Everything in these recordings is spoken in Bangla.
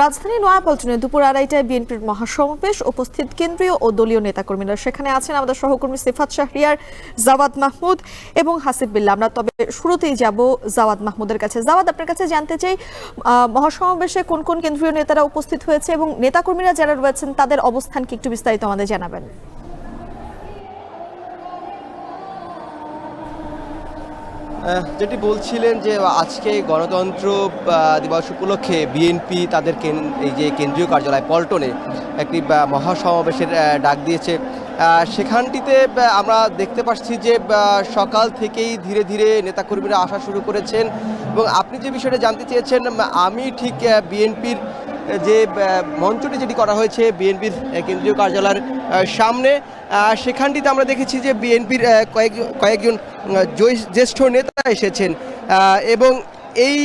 রাজধানী নয়াপল্টনে দুপুর 2:30টায় বিএনপির মহাসমাবেশ। উপস্থিত কেন্দ্রীয় ও দলীয় নেতাকর্মীরা। সেখানে আছেন আমাদের সহকর্মী সিফাত শাহরিয়ার, জাওয়াদ মাহমুদ এবং হাসিব বিল্লাহ। আমরা তবে শুরুতেই যাব জাওয়াদ মাহমুদের কাছে। জাওয়াদ, আপনার কাছে জানতে চাই, মহাসমাবেশে কোন কোন কেন্দ্রীয় নেতারা উপস্থিত হয়েছে এবং নেতাকর্মীরা যারা রয়েছেন তাদের অবস্থান কি একটু বিস্তারিত আমাদের জানাবেন? যেটি বলছিলেন যে আজকে গণতন্ত্র দিবস উপলক্ষে বিএনপি তাদের এই যে কেন্দ্রীয় কার্যালয় পল্টনে একটি মহাসমাবেশের ডাক দিয়েছে। সেখানটিতে আমরা দেখতে পাচ্ছি যে সকাল থেকেই ধীরে ধীরে নেতাকর্মীরা আসা শুরু করেছেন। এবং আপনি যে বিষয়টা জানতে চেয়েছেন, আমি ঠিক বিএনপির যে মঞ্চটি যেটি করা হয়েছে বিএনপির কেন্দ্রীয় কার্যালয়ের সামনে, সেখানটিতে আমরা দেখেছি যে বিএনপির কয়েকজন জ্যেষ্ঠ নেতা এসেছেন এবং এই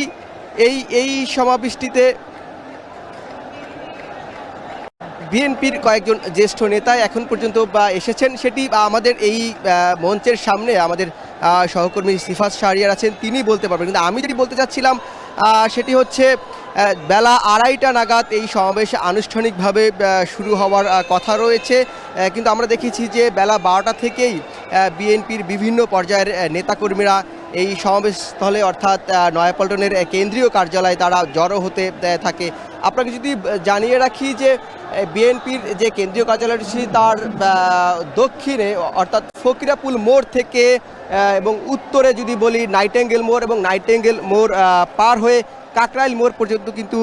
এই এই সমাবেশটিতে বিএনপির কয়েকজন জ্যেষ্ঠ নেতা এখন পর্যন্ত এসেছেন। সেটি আমাদের এই মঞ্চের সামনে আমাদের সহকর্মী সিফাত শাহরিয়ার আছেন, তিনি বলতে পারবেন। কিন্তু আমি যেটি বলতে চাচ্ছিলাম সেটি হচ্ছে বেলা 2:30টা নাগাদ এই সমাবেশ আনুষ্ঠানিকভাবে শুরু হওয়ার কথা রয়েছে, কিন্তু আমরা দেখেছি যে বেলা 12টা থেকেই বিএনপির বিভিন্ন পর্যায়ের নেতাকর্মীরা এই সমাবেশস্থলে অর্থাৎ নয়াপল্টনের কেন্দ্রীয় কার্যালয়ে তারা জড়ো হতে থাকে। আপনাকে যদি জানিয়ে রাখি যে বিএনপির যে কেন্দ্রীয় কার্যালয়টি তার দক্ষিণে অর্থাৎ ফকিরাপুল মোড় থেকে এবং উত্তরে যদি বলি নাইটেঙ্গেল মোড়, এবং নাইটেঙ্গেল মোড় পার হয়ে কাকরাইল মোড় পর্যন্ত কিন্তু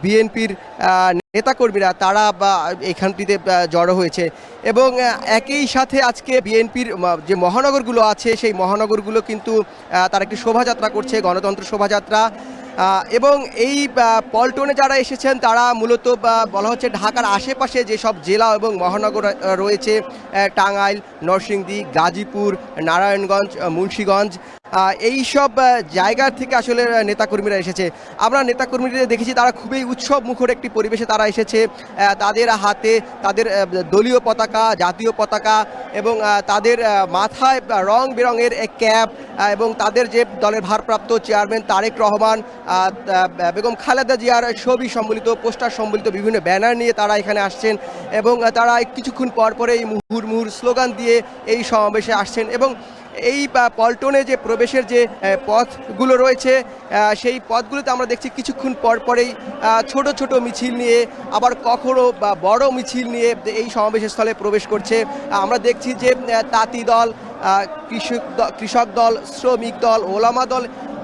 বিএনপির নেতাকর্মীরা তারা এখানটিতে জড়ো হয়েছে। এবং একই সাথে আজকে বিএনপির যে মহানগরগুলো আছে সেই মহানগরগুলো কিন্তু তারা একটি শোভাযাত্রা করছে, গণতন্ত্র শোভাযাত্রা। এবং এই পল্টনে যারা এসেছেন তারা মূলত বলা হচ্ছে ঢাকার আশেপাশে যেসব জেলা এবং মহানগর রয়েছে, টাঙ্গাইল, নরসিংদী, গাজীপুর, নারায়ণগঞ্জ, মুন্সিগঞ্জ, এই সব জায়গা থেকে আসলে নেতাকর্মীরা এসেছে। আমরা নেতাকর্মীদের দেখেছি তারা খুবই উৎসব মুখর একটি পরিবেশে তারা এসেছে। তাদের হাতে তাদের দলীয় পতাকা, জাতীয় পতাকা এবং তাদের মাথায় রং বেরঙের ক্যাপ, এবং তাদের যে দলের ভারপ্রাপ্ত চেয়ারম্যান তারেক রহমান, বেগম খালেদা জিয়ার ছবি সম্বলিত, পোস্টার সম্বলিত বিভিন্ন ব্যানার নিয়ে তারা এখানে আসছেন। এবং তারা কিছুক্ষণ পর পরে এই মুহুর্মুহুর স্লোগান দিয়ে এই সমাবেশে আসছেন। এবং এই পল্টনে যে প্রবেশের যে পথগুলো রয়েছে সেই পথগুলোতে আমরা দেখছি কিছুক্ষণ পর পরেই ছোট ছোট মিছিল নিয়ে, আবার কখনো বড় মিছিল নিয়ে এই সমাবেশ স্থলে প্রবেশ করছে। আমরা দেখছি যে তাঁতি দল, কৃষক দল, শ্রমিক দল, ওলামা দল,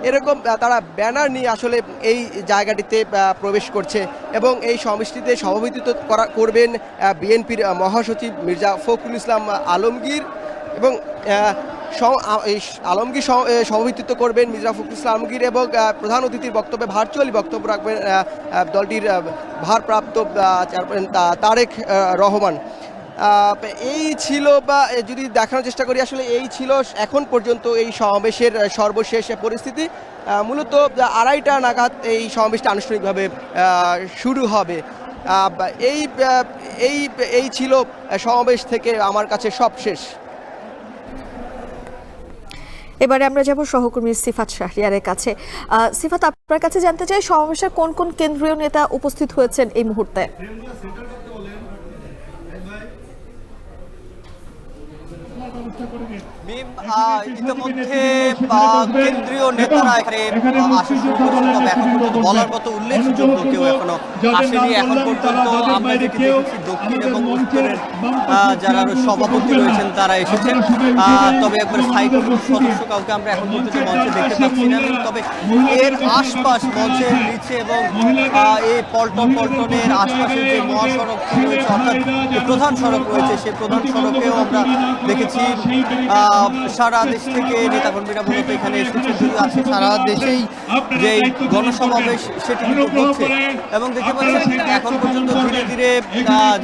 এরকম তারা ব্যানার নিয়ে আসলে এই জায়গাটিতে প্রবেশ করছে। এবং এই সমাবেশটিতে সভাপতিত্ব করবেন বিএনপির মহাসচিব মির্জা ফখরুল ইসলাম আলমগীর, এবং আলমগীর সভাপতিত্ব করবেন মির্জা ফখরুল ইসলাম আলমগীর, এবং প্রধান অতিথির বক্তব্যে ভার্চুয়ালি বক্তব্য রাখবেন দলটির ভারপ্রাপ্ত চেয়ারম্যান তারেক রহমান। এই ছিল, বা যদি দেখানোর চেষ্টা করি আসলে এই ছিল এখন পর্যন্ত এই সমাবেশের সর্বশেষ পরিস্থিতি। মূলত 2:30টা নাগাদ এই সমাবেশটা আনুষ্ঠানিকভাবে শুরু হবে। এই এই এই ছিল সমাবেশ থেকে আমার কাছে সব শেষ। এবারে আমরা যাব সহকর্মী সিফাত শাহরিয়ারের কাছে। সিফাত, আপনার কাছে জানতে চাই, সমাবেশের কোন কোন কেন্দ্রীয় নেতা উপস্থিত হয়েছেন এই মুহূর্তে? ইতিমধ্যে কেন্দ্রীয় নেতারা এখানে আসা শুরু করেছেন, তবে এখন পর্যন্ত বলার মতো উল্লেখযোগ্য কেউ এখনো আসেনি। এখন পর্যন্ত আমরা যেটি দেখেছি দক্ষিণ এবং উত্তরের যারা সভাপতি রয়েছেন তারা এসেছেন, তবে একবার স্থায়ী কমিটির সদস্য কাউকে আমরা এখন পর্যন্ত মঞ্চে দেখতে পাচ্ছি না। তবে এর আশপাশ মঞ্চের নিচে এবং এই পল্টনের আশপাশের যে মহাসড়ক রয়েছে অর্থাৎ প্রধান সড়ক রয়েছে, সেই প্রধান সড়কেও আমরা দেখেছি সারা দেশ থেকে নেতাকর্মীরা মূলত এখানে এসেছে। যদি আছে সারা দেশেই যে গণসমাবেশ সেটি কিন্তু হচ্ছে, এবং দেখতে পাচ্ছেন এখন পর্যন্ত ধীরে ধীরে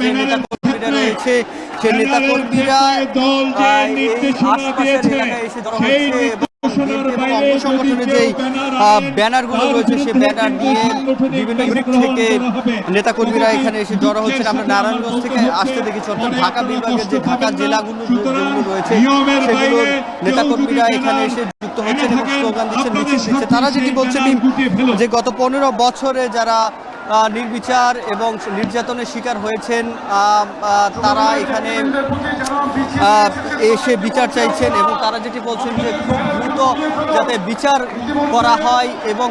যে নেতাকর্মীরা রয়েছে সেই নেতাকর্মীরা আশপাশের এলাকায় এসে জড়ো হচ্ছে। এবং অঙ্গ সংগঠনের যে ব্যানারগুলো রয়েছে সেই ব্যানার নিয়ে বিভিন্ন ইউনিট থেকে নেতাকর্মীরা এখানে এসে জড়ো হচ্ছেন। আমরা নারায়ণগঞ্জ থেকে আসতে দেখেছি, অর্থাৎ ঢাকা বিভাগের যে ঢাকা জেলাগুলো যেগুলো রয়েছে সেগুলোর নেতাকর্মীরা এখানে এসে যুক্ত হচ্ছেন এবং স্লোগান দিচ্ছেন, মিছিল দিচ্ছে। তারা যেটি বলছেন যে গত 15 বছরে যারা নির্বিচার এবং নির্যাতনের শিকার হয়েছেন তারা এখানে এসে বিচার চাইছেন এবং তারা যেটি বলছেন যে খুব দ্রুত যাতে বিচার করা হয়। এবং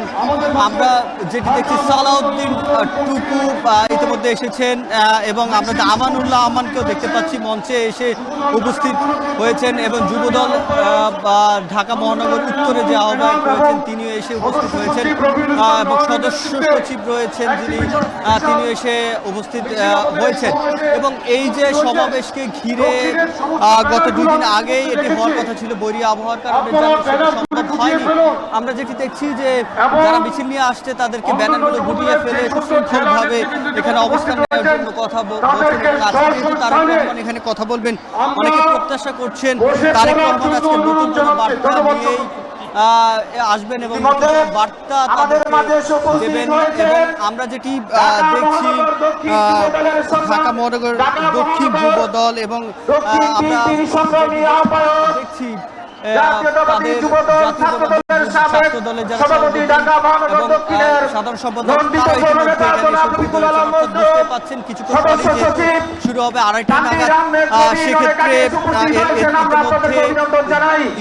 আমরা যেটি দেখছি সালাউদ্দিন টুকু ইতিমধ্যে এসেছেন এবং আমরা আমানুল্লাহ আমানকেও দেখতে পাচ্ছি মঞ্চে এসে উপস্থিত হয়েছেন এবং যুবদল ঢাকা মহানগর উত্তরে যে আহ্বায়ক রয়েছেন তিনিও এসে উপস্থিত হয়েছেন এবং সদস্য সচিব রয়েছেন তিনি এসে উপস্থিত হয়েছেন। এবং এই যে সমাবেশকে ঘিরে গত 2 দিন আগেই এটি হওয়ার কথা ছিল, বৈরী আবহাওয়ার কারণে সেটা সম্ভব হয়নি। আমরা যেটি দেখছি যে যারা মিছিল নিয়ে আসছে তাদেরকে ব্যানারগুলো গুটিয়ে ফেলে সুশৃঙ্খলভাবে এখানে অবস্থান নেওয়ার জন্য কথা বলছেন এবং আজকে যেহেতু তারেক রহমান এখানে কথা বলবেন অনেকে প্রত্যাশা করছেন তারেক রহমান আজকে নতুন কোনো বার্তা নিয়েই আসবেন এবং বার্তা তাদেরকে দেবেন। এবং আমরা যেটি দেখছি ঢাকা মহানগর দক্ষিণ যুব দল এবং আমরা দেখছি তাদের ছাত্র দলের যারা এবং সাধারণ সম্পাদক তারা ইতিমধ্যে বুঝতে পাচ্ছেন কিছুক্ষণ পরে শুরু হবে 2:30 নাগাদ। সেক্ষেত্রে ইতিমধ্যে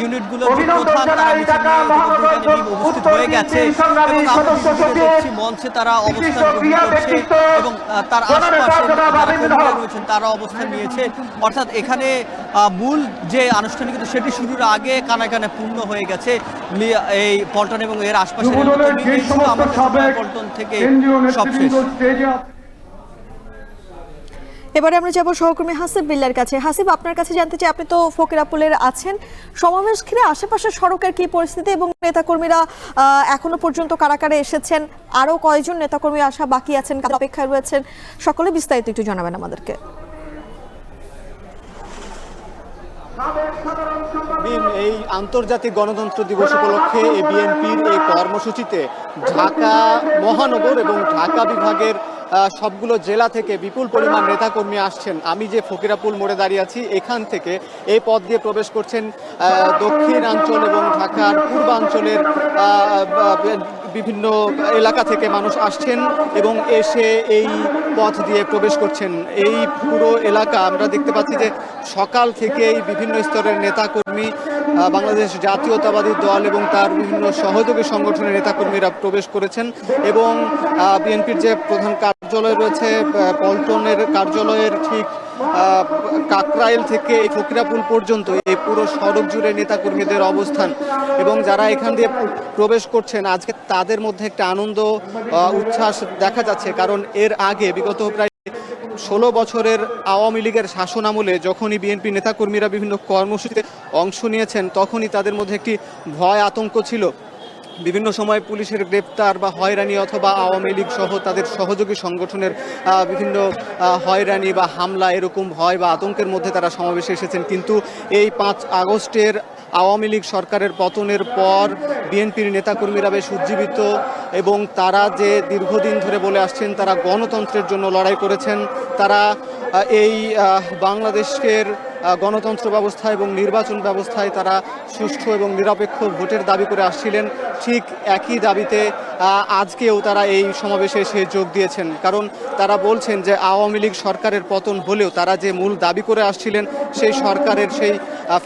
ইউনিটগুলোর যে প্রধান তারা মিছিল নিয়ে উপস্থিত হয়ে গেছে এবং আমরা দেখছি মঞ্চে তারা অবস্থান গ্রহণ করছে এবং তার আশপাশে যারা কর্মীরা রয়েছেন তারা অবস্থান নিয়েছে। অর্থাৎ এখানে মূল যে আনুষ্ঠানিকতা সেটি শুরুর আগে কানায় কানায় পূর্ণ হয়ে গেছে এই পল্টন এবং এর আশপাশের পল্টন থেকে সবশেষ। এবারে আমরা যাব সহকর্মী হাসিব বিল্লার কাছে। হাসিব, আপনার কাছে জানতে চাই, আপনি তো ফকিরাপুলের আছেন, সমাবেশ ঘিরে আশেপাশের সড়কের কি পরিস্থিতি এবং নেতাকর্মীরা এখনো পর্যন্ত কারা কারা এসেছেন, আরো কয়জন নেতাকর্মী আসা বাকি আছেন, কার অপেক্ষায় রয়েছেন, সকলে বিস্তারিত একটু জানাবেন আমাদেরকে। এই আন্তর্জাতিক গণতন্ত্র দিবস উপলক্ষে বিএনপির এই কর্মসূচিতে ঢাকা মহানগর এবং ঢাকা বিভাগের সবগুলো জেলা থেকে বিপুল পরিমাণ নেতাকর্মী আসছেন। আমি যে ফকিরাপুল মোড়ে দাঁড়িয়ে আছি এখান থেকে এই পথ দিয়ে প্রবেশ করছেন দক্ষিণাঞ্চল এবং ঢাকার পূর্বাঞ্চলের বিভিন্ন এলাকা থেকে মানুষ আসছেন এবং এসে এই পথ দিয়ে প্রবেশ করছেন। এই পুরো এলাকা আমরা দেখতে পাচ্ছি যে সকাল থেকেই বিভিন্ন স্তরের নেতাকর্মী, বাংলাদেশ জাতীয়তাবাদী দল এবং তার বিভিন্ন সহযোগী সংগঠনের নেতাকর্মীরা প্রবেশ করেছেন এবং বিএনপির যে প্রধান কার্যালয় রয়েছে পল্টনের কার্যালয়ের ঠিক কাকরাইল থেকে এই ফকিরাপুল পর্যন্ত এই পুরো সড়ক জুড়ে নেতাকর্মীদের অবস্থান এবং যারা এখান দিয়ে প্রবেশ করছেন আজকে তাদের মধ্যে একটা আনন্দ উচ্ছ্বাস দেখা যাচ্ছে। কারণ এর আগে বিগত প্রায় 16 বছরের আওয়ামী লীগের শাসনামলে যখনই বিএনপি নেতাকর্মীরা বিভিন্ন কর্মসূচিতে অংশ নিয়েছেন তখনই তাদের মধ্যে একটি ভয় আতঙ্ক ছিল। বিভিন্ন সময় পুলিশের গ্রেপ্তার বা হয়রানি অথবা আওয়ামী লীগ সহ তাদের সহযোগী সংগঠনের বিভিন্ন হয়রানি বা হামলা এরকম ভয় বা আতঙ্কের মধ্যে তারা সমাবেশে এসেছেন। কিন্তু এই 5 আগস্টের আওয়ামী লীগ সরকারের পতনের পর বিএনপির নেতাকর্মীরা বেশ উজ্জীবিত এবং তারা যে দীর্ঘদিন ধরে বলে আসছেন তারা গণতন্ত্রের জন্য লড়াই করেছেন, তারা এই বাংলাদেশের গণতন্ত্র ব্যবস্থা এবং নির্বাচন ব্যবস্থায় তারা সুষ্ঠু এবং নিরপেক্ষ ভোটের দাবি করে আসছিলেন। ঠিক একই দাবিতে আজকেও তারা এই সমাবেশে এসে যোগ দিয়েছেন। কারণ তারা বলছেন যে আওয়ামী লীগ সরকারের পতন হলেও তারা যে মূল দাবি করে আসছিলেন সেই সরকারের সেই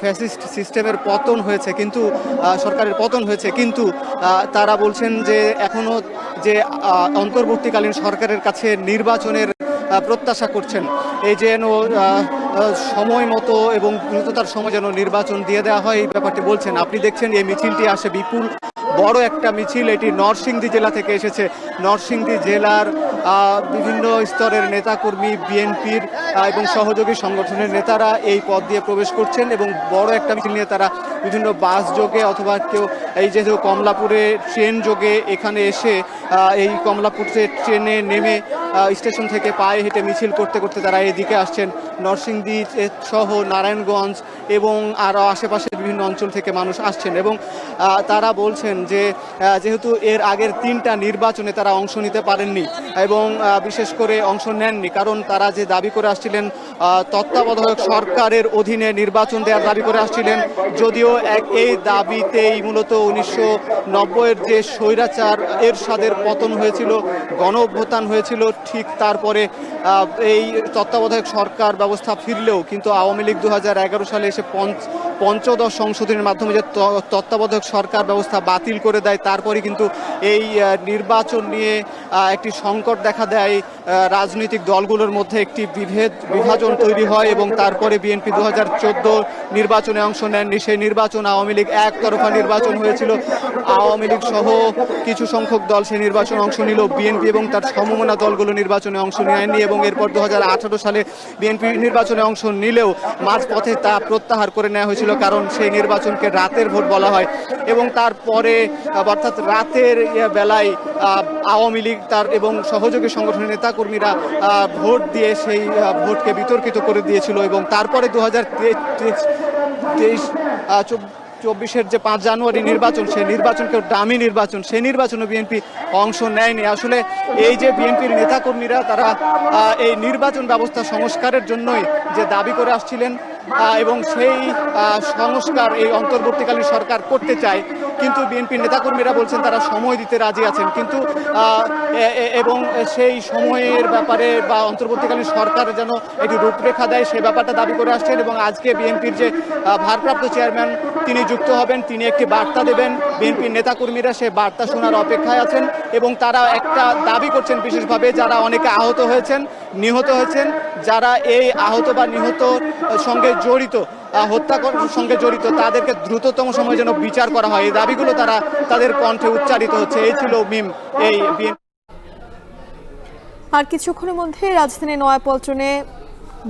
ফ্যাসিস্ট সিস্টেমের পতন হয়েছে, কিন্তু সরকারের পতন হয়েছে, কিন্তু তারা বলছেন যে এখনও যে অন্তর্বর্তীকালীন সরকারের কাছে নির্বাচনের প্রত্যাশা করছেন, এই যেন সময় মতো এবং দ্রুততার সময় যেন নির্বাচন দিয়ে দেওয়া হয় এই ব্যাপারটি বলছেন। আপনি দেখছেন এই মিছিলটি আসে বিপুল বড় একটা মিছিল, এটি নরসিংদী জেলা থেকে এসেছে। নরসিংদী জেলার বিভিন্ন স্তরের নেতাকর্মী, বিএনপির এবং সহযোগী সংগঠনের নেতারা এই পথ দিয়ে প্রবেশ করছেন এবং বড় একটা মিছিল নিয়ে তারা বিভিন্ন বাস যোগে অথবা কেউ এই যেহেতু কমলাপুরে ট্রেন যোগে এখানে এসে এই কমলাপুরে ট্রেনে নেমে স্টেশন থেকে পায়ে হেঁটে মিছিল করতে করতে তারা এদিকে আসছেন নরসিংদী সহ নারায়ণগঞ্জ এবং আরও আশেপাশের বিভিন্ন অঞ্চল থেকে মানুষ আসছেন এবং তারা বলছেন যে যেহেতু এর আগের 3টা নির্বাচনে তারা অংশ নিতে পারেননি এবং বিশেষ করে অংশ নেননি, কারণ তারা যে দাবি করে আসছিলেন তত্ত্বাবধায়ক সরকারের অধীনে নির্বাচন দেওয়ার দাবি করে আসছিলেন, যদিও এই দাবিতেই মূলত 1990-এর যে স্বৈরাচার এরশাদের পতন হয়েছিল, গণ অভ্যুত্থান হয়েছিল, ঠিক তারপরে এই তত্ত্বাবধায়ক সরকার ব্যবস্থা ফিরলেও কিন্তু আওয়ামী লীগ 2011 সালে এসে পঞ্চদশ সংশোধনের মাধ্যমে যে তত্ত্বাবধায়ক সরকার ব্যবস্থা বাতিল করে দেয়, তারপরে কিন্তু এই নির্বাচন নিয়ে একটি সংকট দেখা দেয়, রাজনৈতিক দলগুলোর মধ্যে একটি বিভাজন তৈরি হয় এবং তারপরে বিএনপি 2014 নির্বাচনে অংশ নেননি। সেই নির্বাচন আওয়ামী লীগ একতরফা নির্বাচন হয়েছিল, আওয়ামী লীগ সহ কিছু সংখ্যক দল সেই নির্বাচনে অংশ নিল, বিএনপি এবং তার সমমনা দলগুলো নির্বাচনে অংশ নেয়নি এবং এরপর 2018 সালে বিএনপি নির্বাচনে অংশ নিলেও মাঝপথে তা প্রত্যাহার করে নেওয়া হয়েছিল, কারণ সেই নির্বাচনকে রাতের ভোট বলা হয় এবং তারপরে অর্থাৎ রাতের বেলায় আওয়ামী লীগ তার এবং সহযোগী সংগঠনের নেতাকর্মীরা ভোট দিয়ে সেই ভোটকে বিতর্কিত করে দিয়েছিল এবং তারপরে 2024-এর যে 5 জানুয়ারি নির্বাচন, সেই নির্বাচনকে ডামি নির্বাচন, সেই নির্বাচনে বিএনপি অংশ নেয়নি। আসলে এই যে বিএনপির নেতাকর্মীরা তারা এই নির্বাচন ব্যবস্থা সংস্কারের জন্যই যে দাবি করে আসছিলেন এবং সেই সংস্কার এই অন্তর্বর্তীকালীন সরকার করতে চায়, কিন্তু বিএনপির নেতাকর্মীরা বলছেন তারা সময় দিতে রাজি আছেন, কিন্তু এবং সেই সময়ের ব্যাপারে বা অন্তর্বর্তীকালীন সরকার যেন একটি রূপরেখা দেয় সেই ব্যাপারটা দাবি করে আসছেন এবং আজকে বিএনপির যে ভারপ্রাপ্ত চেয়ারম্যান তিনি যুক্ত হবেন, তিনি একটি বার্তা দেবেন। বিএনপির নেতাকর্মীরা সেই বার্তা শোনার অপেক্ষায় আছেন এবং তারা একটা দাবি করছেন বিশেষভাবে, যারা অনেকে আহত হয়েছেন, নিহত হয়েছেন, যারা এই আহত বা নিহত সঙ্গে জড়িত, হত্যার সঙ্গে জড়িত, তাদেরকে দ্রুততম সময়ে যেন বিচার করা হয়, এই দাবিগুলো তারা তাদের কণ্ঠে উচ্চারিত হচ্ছে। এই ছিল মিম এই বিএনপি। আর কিছুক্ষণের মধ্যে রাজধানী নয়াপল্টনে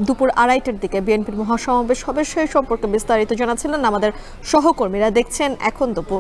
দুপুর 2:30টার দিকে বিএনপির মহাসমাবেশ হবে, সেই সম্পর্কে বিস্তারিত জানাচ্ছিলেন আমাদের সহকর্মীরা। দেখছেন এখন দুপুর।